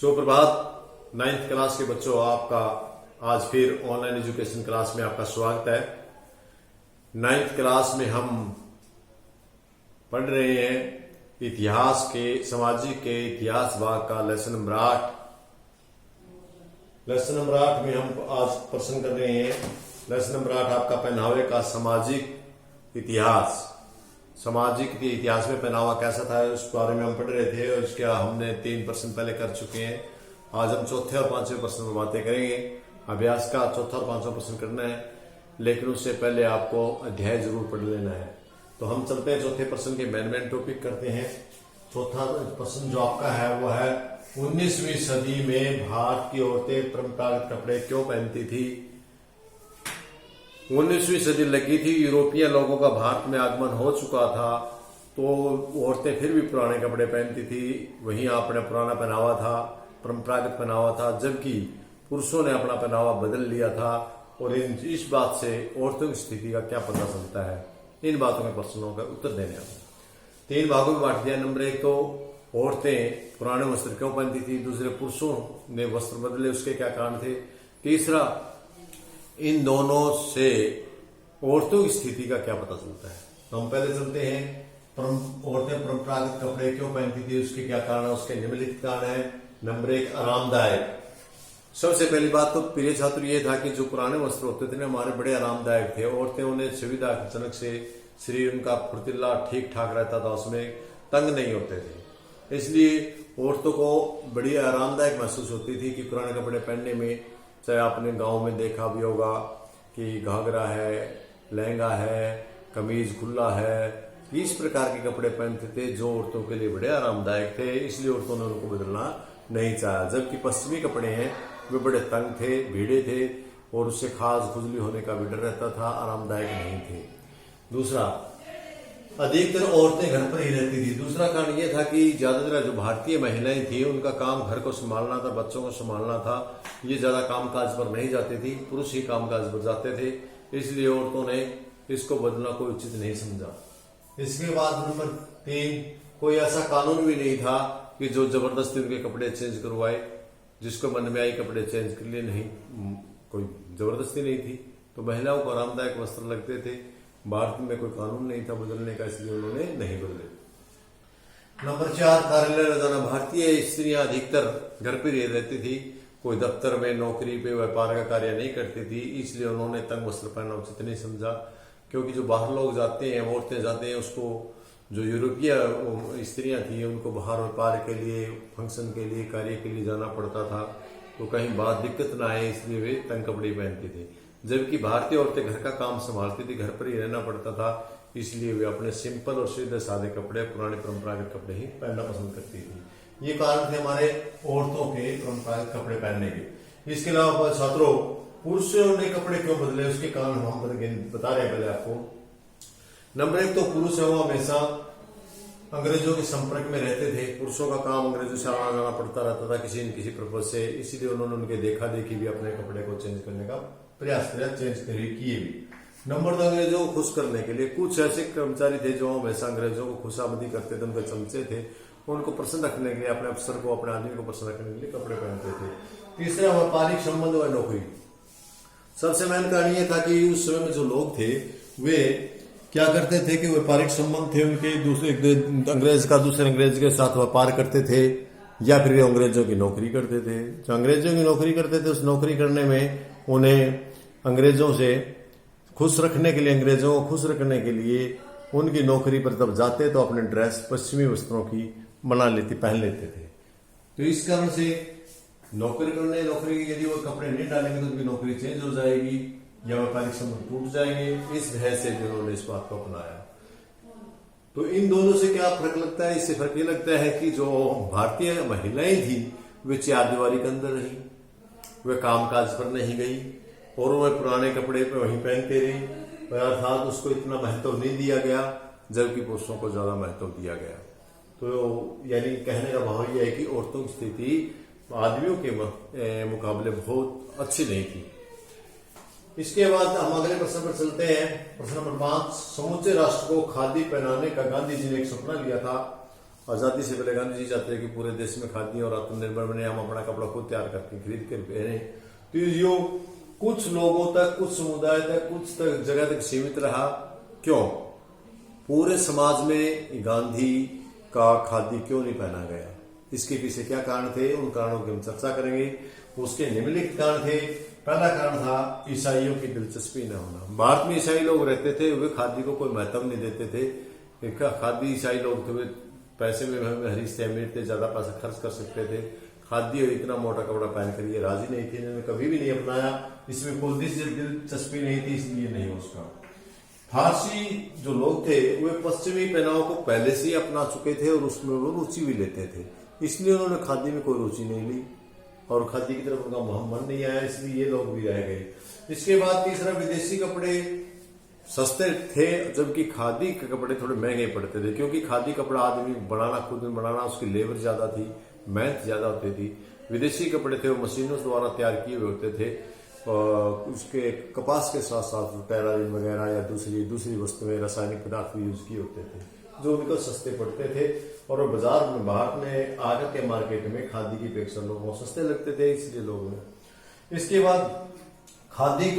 सुप्रभात। 9th class के बच्चों, आपका आज फिर ऑनलाइन एजुकेशन क्लास में आपका स्वागत है। 9th क्लास में हम पढ़ रहे हैं इतिहास के सामाजिक के इतिहास भाग का लेसन नंबर 8। लेसन नंबर 8 में हम आज प्रश्न कर रहे हैं। लेसन नंबर 8 आपका पहनावे का सामाजिक इतिहास। सामाजिक के इतिहास में पहनावा कैसा था उस बारे में हम पढ़ रहे थे और इसके हमने 3 प्रश्न पहले कर चुके हैं। आज हम चौथे और 5वें प्रश्न पर बातें करेंगे। अभ्यास का चौथा और 5वां प्रश्न करना है, लेकिन उससे पहले आपको अध्याय जरूर पढ़ लेना है। तो हम चलते हैं चौथे प्रश्न के मेन टॉपिक करते हैं। चौथा प्रश्न जो आपका है वो है 19वीं सदी में भारत की औरतें परंपरागत कपड़े क्यों पहनती थी। 19वीं सदी लगी थी, यूरोपीय लोगों का भारत में आगमन हो चुका था, तो औरतें फिर भी पुराने कपड़े पहनती थी। वहीं अपना पुराना पहनावा था, परंपरागत पहनावा था, जबकि पुरुषों ने अपना पहनावा बदल लिया था। और इस बात से औरतों की स्थिति का क्या पता चलता है, इन बातों के प्रश्नों का उत्तर देने हैं। 3 भागों में बांट दिया। नंबर 1 तो औरतें पुराने वस्त्र क्यों पहनती थी। दूसरे, पुरुषों ने वस्त्र बदले, उसके क्या कारण थे। तीसरा, इन दोनों से औरतों की स्थिति का क्या पता चलता है। तो हम पहले चलते हैं औरतें परंपरागत कपड़े क्यों पहनती थी, उसके क्या कारण है। उसके निम्नलिखित कारण है। नंबर 1, आरामदायक। सबसे पहली बात तो प्रिय छात्र ये था कि जो पुराने वस्त्र होते थे ना, हमारे बड़े आरामदायक थे। औरतें उन्हें सुविधाजनक से, शरीर उनका फुर्तीला ठीक ठाक रहता था, उसमें तंग नहीं होते थे। इसलिए औरतों को बड़ी आरामदायक महसूस होती थी कि पुराने कपड़े पहनने में। चाहे आपने गांव में देखा भी होगा कि घाघरा है, लहंगा है, कमीज खुला है, इस प्रकार के कपड़े पहनते थे जो औरतों के लिए बड़े आरामदायक थे। इसलिए औरतों ने उनको बदलना नहीं चाहा। जबकि पश्चिमी कपड़े हैं वे बड़े तंग थे, भीड़े थे और उससे खास खुजली होने का भी डर रहता था, आरामदायक नहीं थे। दूसरा, अधिकतर औरतें घर पर ही रहती थी। दूसरा कारण यह था कि ज्यादातर जो भारतीय महिलाएं थी उनका काम घर को संभालना था, बच्चों को संभालना था। ये ज्यादा कामकाज पर नहीं जाती थी, पुरुष ही कामकाज पर जाते थे। इसलिए औरतों ने इसको बदलना कोई उचित नहीं समझा। इसके बाद नंबर 3, कोई ऐसा कानून भी नहीं था कि जो जबरदस्ती उनके कपड़े चेंज करवाए। जिसको मन में आई कपड़े चेंज कर लिए, नहीं, कोई जबरदस्ती नहीं थी। तो महिलाओं को आरामदायक वस्त्र लगते थे। भारत में कोई कानून नहीं था बदलने का, इसलिए उन्होंने नहीं बदले। नंबर 4, कार्यालय रोजाना। भारतीय स्त्रियां अधिकतर घर पर ही रहती थी, कोई दफ्तर में, नौकरी पे, व्यापार का कार्य नहीं करती थी। इसलिए उन्होंने तंग वस्त्र पहनना उचित नहीं समझा। क्योंकि जो बाहर लोग जाते हैं, औरतें जाते हैं, उसको जो यूरोपीय स्त्रियां थी उनको बाहर व्यापार के लिए, फंक्शन के लिए, कार्य के लिए जाना पड़ता था, तो कहीं बात दिक्कत ना आए, इसलिए वे तंग कपड़े पहनते थे। जबकि भारतीय औरतें घर का काम संभालती थी, घर पर ही रहना पड़ता था, इसलिए वे अपने सिंपल और सीधे सादे कपड़े, पुराने परंपरागत कपड़े ही पहनना पसंद करती थी। ये कारण थे हमारे औरतों के परंपरागत कपड़े पहनने के। इसके अलावा छात्रों, पुरुषों ने कपड़े क्यों बदले, उसके कारण हम बता रहे हैं पहले आपको। नंबर 1 तो पुरुष है वो हमेशा अंग्रेजों के संपर्क में रहते थे। पुरुषों का काम अंग्रेजों से आना जाना पड़ता रहता था किसी न किसी पर्पज से, इसीलिए उन्होंने उनके देखा देखी भी अपने कपड़े को चेंज करने का प्रयास किया, चेंज किए भी। नंबर 2, अंग्रेजों को खुश करने के लिए कुछ ऐसे कर्मचारी थे जो हमेशा अंग्रेजों को खुशामदी करते थे, उनके चमचे थे, उनको प्रसन्न रखने के लिए, अपने अफसर को, अपने आदमी को प्रसन्न रखने के लिए कपड़े पहनते थे। तीसरा, व्यापारिक संबंध व नौकरी। सबसे मेन कारण यह था कि उस समय में जो लोग थे वे क्या करते थे कि व्यापारिक संबंध थे उनके, दूसरे अंग्रेज का दूसरे अंग्रेज के साथ व्यापार करते थे, या फिर अंग्रेजों की नौकरी करते थे। जो अंग्रेजों की नौकरी करते थे, उस नौकरी करने में उन्हें अंग्रेजों से खुश रखने के लिए, अंग्रेजों को खुश रखने के लिए उनकी नौकरी पर तब जाते तो अपने ड्रेस पश्चिमी वस्त्रों की पहन लेते थे। तो इस कारण से नौकरी यदि वो कपड़े नहीं डालेंगे तो उनकी नौकरी चेंज हो जाएगी या व्यापारिक संबंध टूट जाएंगे। इस भय से भी उन्होंने इस बात को अपनाया। तो इन दोनों से क्या फर्क लगता है। इससे फर्क ये लगता है कि जो भारतीय महिलाएं थी वे 4 दीवारी के अंदर रही, वे कामकाज पर नहीं गई और वह पुराने कपड़े पे वहीं पहनते रही, अर्थात उसको इतना महत्व नहीं दिया गया, जबकि पुरुषों को ज्यादा महत्व दिया गया। तो यानी कहने का भाव यह है कि औरतों की स्थिति आदमियों के मुकाबले बहुत अच्छी नहीं थी। इसके बाद हम अगले प्रश्न पर चलते हैं। प्रश्न नंबर 5, समूचे राष्ट्र को खादी पहनाने का गांधी जी ने एक सपना लिया था। आजादी से पहले गांधी जी चाहते थे कि पूरे देश में खादी और आत्मनिर्भर बने, हम अपना कपड़ा खुद तैयार करके खरीद कर पहने। तो यो कुछ लोगों तक, कुछ समुदाय तक, कुछ तक जगह तक सीमित रहा। क्यों? पूरे समाज में गांधी का खादी क्यों नहीं पहना गया? इसके पीछे क्या कारण थे? उन कारणों की हम चर्चा करेंगे। उसके निम्नलिखित कारण थे। पहला कारण था ईसाइयों की दिलचस्पी न होना। भारत में ईसाई लोग रहते थे, वे खादी को कोई महत्व नहीं देते थे। खादी ईसाई लोग थे, पैसे में हरीश अमीर थे, ज्यादा पैसा खर्च कर सकते थे। खादी और इतना मोटा कपड़ा पहनकर ये राजी नहीं थे, इन्होंने कभी भी नहीं अपनाया। इसमें कोई दिलचस्पी नहीं थी, इसलिए नहीं उसका। फारसी जो लोग थे वे पश्चिमी पहनाव को पहले से ही अपना चुके थे और उसमें वो रुचि भी लेते थे, इसलिए उन्होंने खादी में कोई रुचि नहीं ली और खादी की तरफ उनका मन नहीं आया, इसलिए ये लोग भी रह गए। इसके बाद तीसरा, विदेशी कपड़े सस्ते थे जबकि खादी के कपड़े थोड़े महंगे पड़ते थे, क्योंकि खादी कपड़ा आदमी बनाना, खुद में बनाना, उसकी लेबर ज्यादा थी, मेहनत ज्यादा होती थी। विदेशी कपड़े थे वो मशीनों द्वारा तैयार किए हुए होते थे, उसके कपास के साथ साथ टेरालिन वगैरह या दूसरी वस्तुएं, रासायनिक पदार्थ भी यूज किए होते थे, जो उनको सस्ते पड़ते थे और वो बाजार में, बाहर में आकर के मार्केट में खादी की अपेक्षा लोगों को सस्ते लगते थे, इसलिए लोग। इसके बाद खादी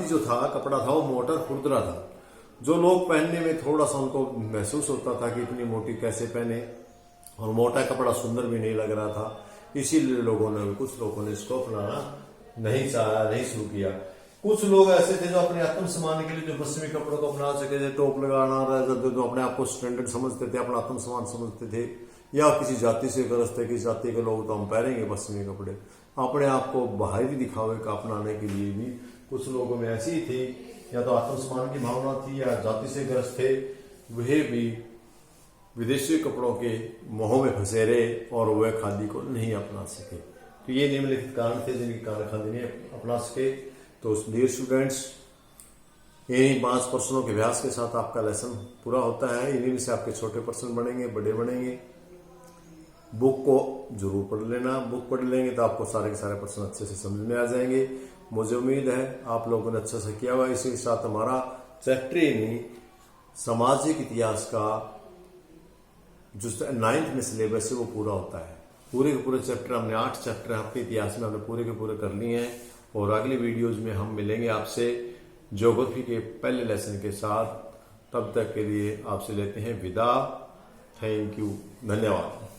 जो था, कपड़ा था, वो मोटा खुरदरा था, जो लोग पहनने में थोड़ा सा उनको महसूस होता था कि इतनी मोटी कैसे पहने, और मोटा कपड़ा सुंदर भी नहीं लग रहा था, इसीलिए कुछ लोगों ने इसको अपनाना नहीं चाहा, नहीं शुरू किया। कुछ लोग ऐसे थे जो अपने आत्मसम्मान के लिए जो पश्चिमी कपड़ों को अपना सके थे, टोप लगाना, जो अपने आप को स्टैंडर्ड समझते थे, अपना आत्मसम्मान समझते थे, या किसी जाति से गरज थे कि जाति के लोग तो हम पहनेंगे पश्चिमी कपड़े, अपने आप को बाहरी दिखावे का अपनाने के लिए भी कुछ लोगों में ऐसी थी, या तो आत्मसम्मान की भावना थी या जाति से ग्रस्त थे, वह भी विदेशी कपड़ों के मोह में फंसे रहे और वह खादी को नहीं अपना सके। तो ये निम्नलिखित कारण थे जिनके कारण खादी नहीं अपना सके। तो डियर स्टूडेंट्स, इन्हीं 5 प्रश्नों के अभ्यास के साथ आपका लेसन पूरा होता है। इन्हीं में से आपके छोटे प्रश्न बनेंगे, बड़े बनेंगे। बुक को जरूर पढ़ लेना। बुक पढ़ लेंगे तो आपको सारे के सारे प्रश्न अच्छे से समझ में आ जाएंगे। मुझे उम्मीद है आप लोगों ने अच्छे से किया हुआ। इसी के साथ हमारा चैप्टर यानी सामाजिक इतिहास का जो 9th में सिलेबस है वो पूरा होता है। पूरे के पूरे चैप्टर हमने 8 चैप्टर आपके इतिहास में हमने पूरे के पूरे कर लिए हैं, और अगली वीडियोज में हम मिलेंगे आपसे ज्योग्राफी के पहले लेसन के साथ। तब तक के लिए आपसे लेते हैं विदा। थैंक यू, धन्यवाद।